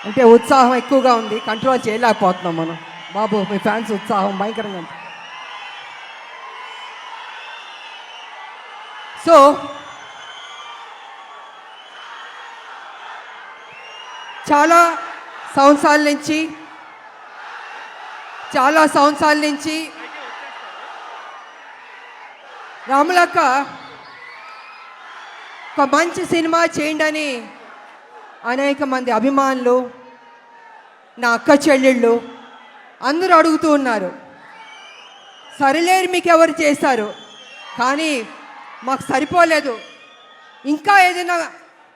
అంటే ఉత్సాహం ఎక్కువగా ఉంది, కంట్రోల్ చేయలేకపోతున్నాం మనం. బాబు మీ ఫ్యాన్స్ ఉత్సాహం భయంకరంగా ఉంది. సో చాలా సంవత్సరాల నుంచి రాములక్క ఒక మంచి సినిమా చేయండి అని అనేక మంది అభిమానులు, నా అక్క చెల్లెళ్ళు అందరూ అడుగుతూ ఉన్నారు. సరిలేరు మీకు ఎవరు చేశారు, కానీ మాకు సరిపోలేదు, ఇంకా ఏదైనా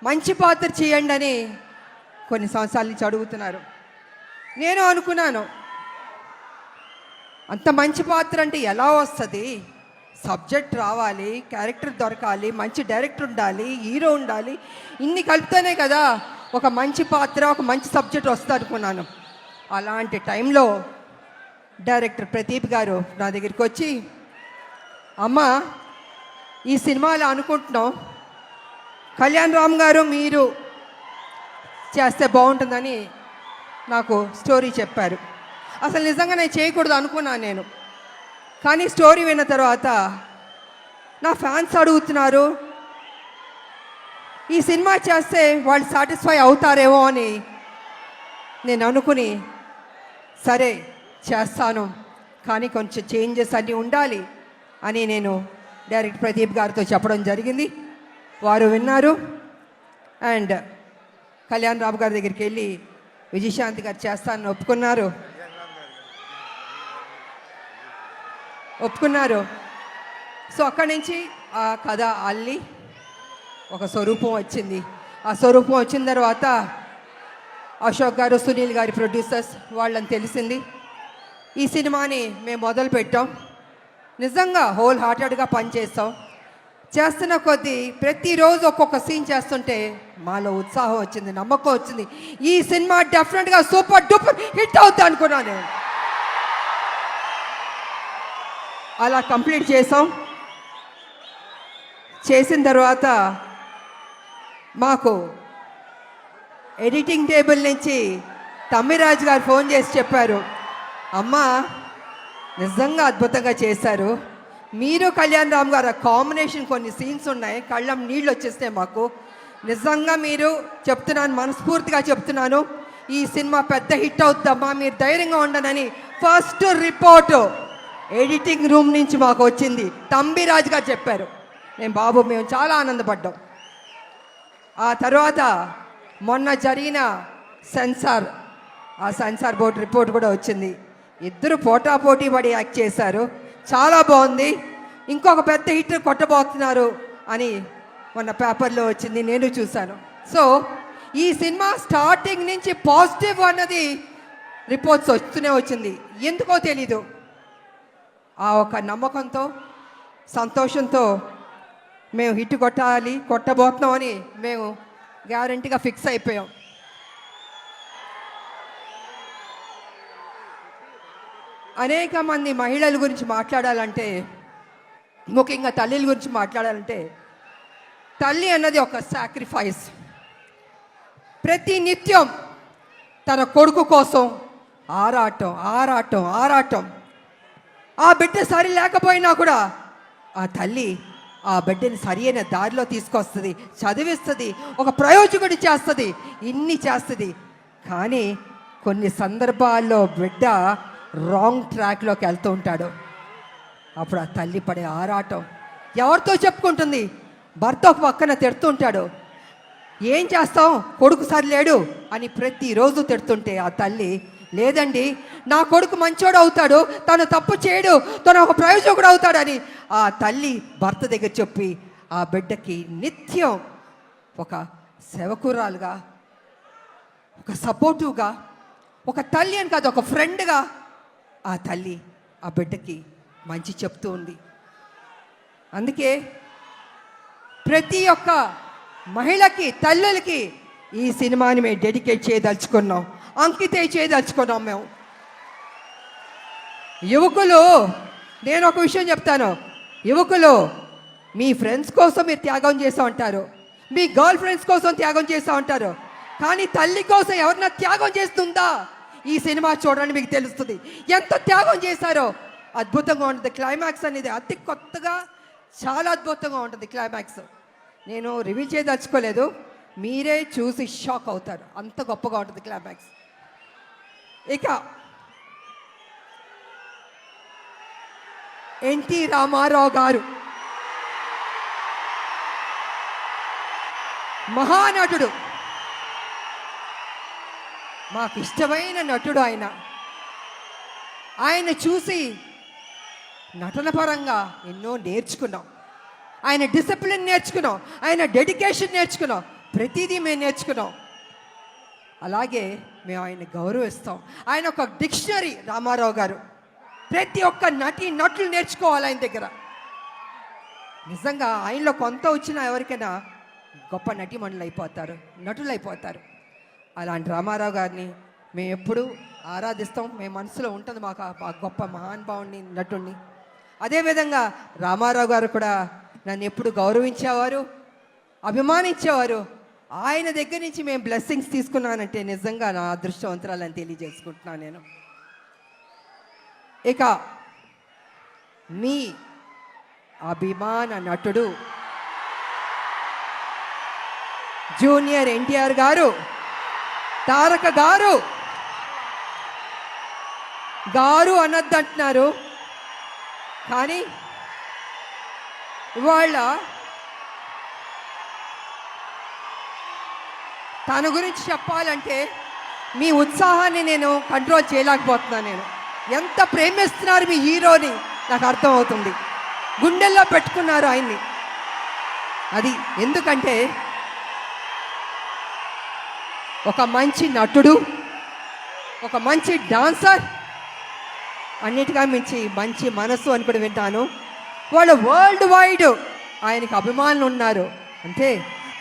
మంచి పాత్ర చేయండి అని కొన్ని సంవత్సరాల నుంచి అడుగుతున్నారు. నేను అనుకున్నాను, అంత మంచి పాత్ర అంటే ఎలా వస్తుంది? సబ్జెక్ట్ రావాలి, క్యారెక్టర్ దొరకాలి, మంచి డైరెక్టర్ ఉండాలి, హీరో ఉండాలి, ఇన్ని కలిపితేనే కదా ఒక మంచి పాత్ర, ఒక మంచి సబ్జెక్ట్ వస్తుంది అనుకున్నాను. అలాంటి టైంలో డైరెక్టర్ ప్రదీప్ గారు నా దగ్గరికి వచ్చి, అమ్మ ఈ సినిమాలో అనుకుంటున్నాం కళ్యాణ్ రామ్ గారు మీరు చేస్తే బాగుంటుందని నాకు స్టోరీ చెప్పారు. అసలు నిజంగా నేను చేయకూడదు అనుకున్నాను నేను, కానీ స్టోరీ విన్న తర్వాత నా ఫ్యాన్స్ అడుగుతున్నారు, ఈ సినిమా చేస్తే వాళ్ళు సాటిస్ఫై అవుతారేమో అని నేను అనుకుని సరే చేస్తాను, కానీ కొంచెం చేంజెస్ అన్నీ ఉండాలి అని నేను డైరెక్టర్ ప్రదీప్ గారితో చెప్పడం జరిగింది. వారు విన్నారు. అండ్ కళ్యాణ్ రామ్ గారి దగ్గరికి వెళ్ళి విజయశాంతి గారు చేస్తానని ఒప్పుకున్నారు. సో అక్కడి నుంచి ఆ కథ అల్లి ఒక స్వరూపం వచ్చింది. ఆ స్వరూపం వచ్చిన తర్వాత అశోక్ గారు, సునీల్ గారి ప్రొడ్యూసర్స్ వాళ్ళని తెలిసింది. ఈ సినిమాని మేము మొదలు పెట్టాం. నిజంగా హోల్ హార్టెడ్గా పనిచేస్తాం. చేస్తున్న కొద్దీ ప్రతిరోజు ఒక్కొక్క సీన్ చేస్తుంటే మాలో ఉత్సాహం వచ్చింది, నమ్మకం వచ్చింది. ఈ సినిమా డెఫినెట్గా సూపర్ డూపర్ హిట్ అవుతుంది అనుకున్నాను నేను. అలా కంప్లీట్ చేసాం. చేసిన తర్వాత మాకు ఎడిటింగ్ టేబుల్ నుంచి తమ్మిరాజు గారు ఫోన్ చేసి చెప్పారు, అమ్మ నిజంగా అద్భుతంగా చేశారు, మీరు కళ్యాణ్ రామ్ గారు కాంబినేషన్ కొన్ని సీన్స్ ఉన్నాయి, కళ్ళం నీళ్ళు వచ్చేస్తాయి మాకు. నిజంగా మీరు చెప్తున్నాను, మనస్ఫూర్తిగా చెప్తున్నాను, ఈ సినిమా పెద్ద హిట్ అవుద్దమ్మా, మీరు ధైర్యంగా ఉండనని ఫస్ట్ రిపోర్టు ఎడిటింగ్ రూమ్ నుంచి మాకు వచ్చింది. తంబిరాజు గారు చెప్పారు. మేము చాలా ఆనందపడ్డాం. ఆ తర్వాత మొన్న జరిగిన సెన్సార్ బోర్డు రిపోర్ట్ కూడా వచ్చింది. ఇద్దరు పోటాపోటీ పడి యాక్ట్ చేశారు, చాలా బాగుంది, ఇంకొక పెద్ద హిట్ కొట్టబోతున్నారు అని మొన్న పేపర్లో వచ్చింది, నేను చూశాను. సో ఈ సినిమా స్టార్టింగ్ నుంచి పాజిటివ్ అన్నది రిపోర్ట్స్ వస్తూనే వచ్చింది. ఎందుకో తెలీదు, ఆ ఒక నమ్మకంతో, సంతోషంతో మేము హిట్ కొట్టబోతున్నామని మేము గ్యారంటీగా ఫిక్స్ అయిపోయాం. అనేక మంది మహిళల గురించి మాట్లాడాలంటే, ముఖ్యంగా తల్లిల గురించి మాట్లాడాలంటే, తల్లి అన్నది ఒక సాక్రిఫైస్. ప్రతి నిత్యం తన కొడుకు కోసం ఆరాటం. ఆ బిడ్డ సరి లేకపోయినా కూడా ఆ తల్లి ఆ బిడ్డని సరి అయిన దారిలో తీసుకొస్తుంది, చదివిస్తుంది, ఒక ప్రయోజకుడి చేస్తుంది, ఇన్ని చేస్తుంది. కానీ కొన్ని సందర్భాల్లో బిడ్డ రాంగ్ ట్రాక్లోకి వెళ్తూ ఉంటాడు. అప్పుడు ఆ తల్లి పడే ఆరాటం ఎవరితో చెప్పుకుంటుంది? భర్త ఒక పక్కన తిడుతుంటాడు, ఏం చేస్తాం కొడుకు సరిలేడు అని ప్రతిరోజు తిడుతుంటే ఆ తల్లి, లేదండి నా కొడుకు మంచోడు అవుతాడు, తను తప్పు చేయడు, తను ఒక ప్రయోజకుడు అవుతాడని ఆ తల్లి భర్త దగ్గర చెప్పి ఆ బిడ్డకి నిత్యం ఒక సేవకురాలుగా, ఒక సపోర్టివ్గా, ఒక తల్లి అని కాదు ఒక ఫ్రెండ్గా ఆ తల్లి ఆ బిడ్డకి మంచి చెప్తూ ఉంది. అందుకే ప్రతి ఒక్క మహిళకి, తల్లులకి ఈ సినిమాని మేము డెడికేట్ చేయదలుచుకున్నాం, అంకితం చేయదలుచుకున్నాం మేము. యువకులు, నేను ఒక విషయం చెప్తాను, యువకులు మీ ఫ్రెండ్స్ కోసం మీరు త్యాగం చేస్తూ ఉంటారు, మీ గర్ల్ ఫ్రెండ్స్ కోసం త్యాగం చేస్తూ ఉంటారు, కానీ తల్లి కోసం ఎవరన్నా త్యాగం చేస్తుందా? ఈ సినిమా చూడండి, మీకు తెలుస్తుంది ఎంత త్యాగం చేశారో. అద్భుతంగా ఉంటుంది క్లైమాక్స్ అనేది, అతి కొత్తగా చాలా అద్భుతంగా ఉంటుంది క్లైమాక్స్. నేను రివీల్ చేయదలుచుకోలేదు, మీరే చూసి షాక్ అవుతారు, అంత గొప్పగా ఉంటుంది క్లైమాక్స్. ఇక ఎన్టీ రామారావు గారు మహానటుడు, మాకు ఇష్టమైన నటుడు ఆయన. ఆయన చూసి నటన పరంగా ఎన్నో నేర్చుకున్నాం. ఆయన డిసిప్లిన్ నేర్చుకున్నాం, ఆయన డెడికేషన్ నేర్చుకున్నాం, ప్రతిదీ మేము నేర్చుకున్నాం. అలాగే మేము ఆయన గౌరవిస్తాం. ఆయన ఒక డిక్షనరీ రామారావు గారు. ప్రతి ఒక్క నటులు నేర్చుకోవాలి ఆయన దగ్గర. నిజంగా ఆయనలో కొంత వచ్చినా ఎవరికైనా గొప్ప నటీమణులు అయిపోతారు, నటులు అయిపోతారు. అలాంటి రామారావు గారిని మేము ఎప్పుడూ ఆరాధిస్తాం. మేము మనసులో ఉంటుంది మాకు ఆ గొప్ప మహానుభావుని, నటుడిని. అదేవిధంగా రామారావు గారు కూడా నన్ను ఎప్పుడు గౌరవించేవారు, అభిమానించేవారు. ఆయన దగ్గర నుంచి మేము బ్లెస్సింగ్స్ తీసుకున్నానంటే నిజంగా నా అదృష్టవంతురాలని తెలియజేసుకుంటున్నాను నేను. ఇక మీ అభిమాన నటుడు జూనియర్ ఎన్టీఆర్ గారు, తారక గారు. గారు అనొద్దంటున్నారు, కానీ ఇవాళ తన గురించి చెప్పాలంటే మీ ఉత్సాహాన్ని నేను కంట్రోల్ చేయలేకపోతున్నాను. నేను ఎంత ప్రేమిస్తున్నారు మీ హీరోని నాకు అర్థమవుతుంది. గుండెల్లో పెట్టుకున్నారు ఆయన్ని. అది ఎందుకంటే ఒక మంచి నటుడు, ఒక మంచి డాన్సర్, అన్నిటిగా మించి మంచి మనసు అని కూడా వింటాను. వాళ్ళు వరల్డ్ వైడ్ ఆయనకి అభిమానులు ఉన్నారు. అంటే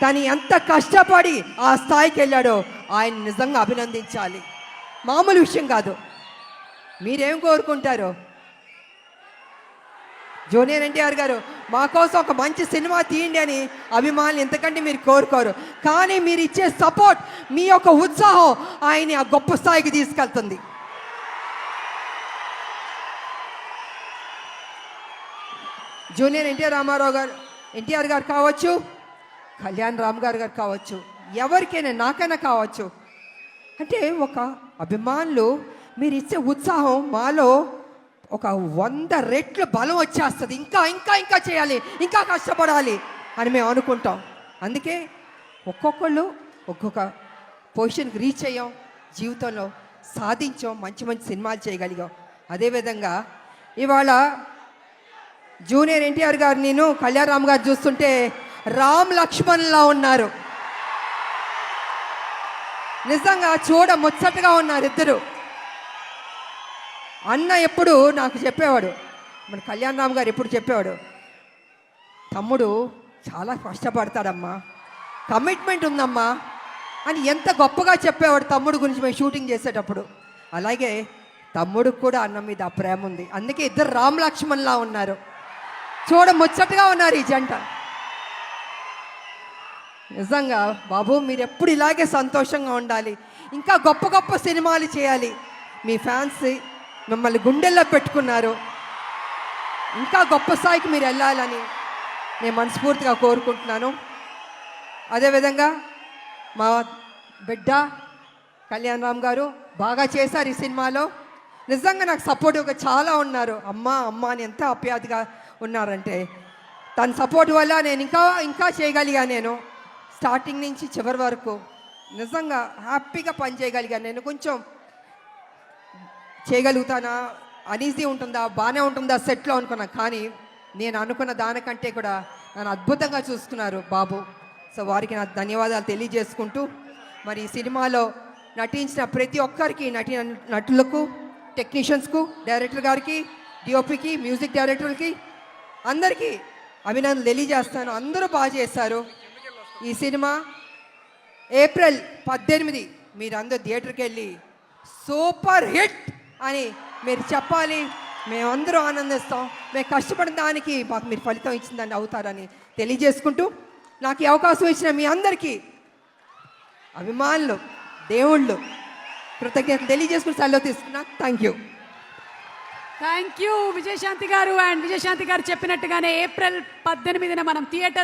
తను ఎంత కష్టపడి ఆ స్థాయికి వెళ్ళాడో ఆయన నిజంగా అభినందించాలి. మామూలు విషయం కాదు. మీరేం కోరుకుంటారో? జూనియర్ ఎన్టీఆర్ గారు మా కోసం ఒక మంచి సినిమా తీయండి అని అభిమానులు ఎంతకంటే మీరు కోరుకోరు. కానీ మీరు ఇచ్చే సపోర్ట్, మీ యొక్క ఉత్సాహం ఆయన్ని ఆ గొప్ప స్థాయికి తీసుకెళ్తుంది. జూనియర్ ఎన్టీఆర్ గారు కావచ్చు, కళ్యాణ్ రామ్ గారు కావచ్చు, ఎవరికైనా నాకైనా కావచ్చు. అంటే ఒక అభిమానులు మీరు ఇచ్చే ఉత్సాహం మాలో ఒక 100 రెట్లు బలం వచ్చేస్తుంది. ఇంకా ఇంకా ఇంకా చేయాలి, ఇంకా కష్టపడాలి అని మేము అనుకుంటాం. అందుకే ఒక్కొక్కళ్ళు ఒక్కొక్క పొజిషన్కి రీచ్ అయ్యాం, జీవితంలో సాధించాం, మంచి మంచి సినిమాలు చేయగలిగాం. అదేవిధంగా ఇవాళ జూనియర్ ఎన్టీఆర్ గారు, నేను కళ్యాణ్ రామ్ గారు చూస్తుంటే రామ్ లక్ష్మణ్లా ఉన్నారు. నిజంగా చూడ ముచ్చటగా ఉన్నారు ఇద్దరు. అన్న ఎప్పుడు నాకు చెప్పేవాడు, మన కళ్యాణ్ రామ్ గారు ఎప్పుడు చెప్పేవాడు, తమ్ముడు చాలా కష్టపడతాడమ్మా, కమిట్మెంట్ ఉందమ్మా అని ఎంత గొప్పగా చెప్పేవాడు తమ్ముడు గురించి మేము షూటింగ్ చేసేటప్పుడు. అలాగే తమ్ముడికి కూడా అన్న మీద ఆ ప్రేమ ఉంది. అందుకే ఇద్దరు రామ్ లక్ష్మణ్లా ఉన్నారు, చూడ ముచ్చటగా ఉన్నారు ఈ జంట. నిజంగా బాబు మీరు ఎప్పుడు ఇలాగే సంతోషంగా ఉండాలి, ఇంకా గొప్ప గొప్ప సినిమాలు చేయాలి. మీ ఫ్యాన్స్ మిమ్మల్ని గుండెల్లో పెట్టుకున్నారు, ఇంకా గొప్ప స్థాయికి మీరు వెళ్ళాలని నేను మనస్ఫూర్తిగా కోరుకుంటున్నాను. అదేవిధంగా మా బిడ్డ కళ్యాణ్ రామ్ గారు బాగా చేశారు ఈ సినిమాలో. నిజంగా నాకు సపోర్టివ్గా చాలా ఉన్నారు. అమ్మ అని ఎంత ఆప్యాయతగా ఉన్నారంటే, తన సపోర్ట్ వల్ల నేను ఇంకా చేయగలిగాను. నేను స్టార్టింగ్ నుంచి చివరి వరకు నిజంగా హ్యాపీగా పని చేయగలిగాను. నేను కొంచెం చేయగలుగుతానా, అనీజీ ఉంటుందా, బాగానే ఉంటుందా సెట్లో అనుకున్నా. కానీ నేను అనుకున్న దానికంటే కూడా నన్ను అద్భుతంగా చూసుకున్నారు బాబు. సో వారికి నా ధన్యవాదాలు తెలియజేసుకుంటూ, మరి ఈ సినిమాలో నటించిన ప్రతి ఒక్కరికి, నటులకు, టెక్నీషియన్స్కు, డైరెక్టర్ గారికి, డిఓపికి, మ్యూజిక్ డైరెక్టర్కి అందరికీ అభినందనలు తెలియజేస్తాను. అందరూ బాగా చేశారు. ఈ సినిమా ఏప్రిల్ 18 మీరందరూ థియేటర్కి వెళ్ళి సూపర్ హిట్ అని మీరు చెప్పాలి. మేమందరూ ఆనందిస్తాం. మేము కష్టపడిన దానికి మాకు మీరు ఫలితం ఇచ్చిందని అవుతారని తెలియజేసుకుంటూ, నాకు ఈ అవకాశం ఇచ్చిన మీ అందరికీ అభిమానులు, దేవుళ్ళు కృతజ్ఞతలు తెలియజేసుకుని సెలవు తీసుకున్నా. Thank you. Thank you Vijayashanti గారు. అండ్ విజయశాంతి గారు చెప్పినట్టుగానే ఏప్రిల్ 18న మనం థియేటర్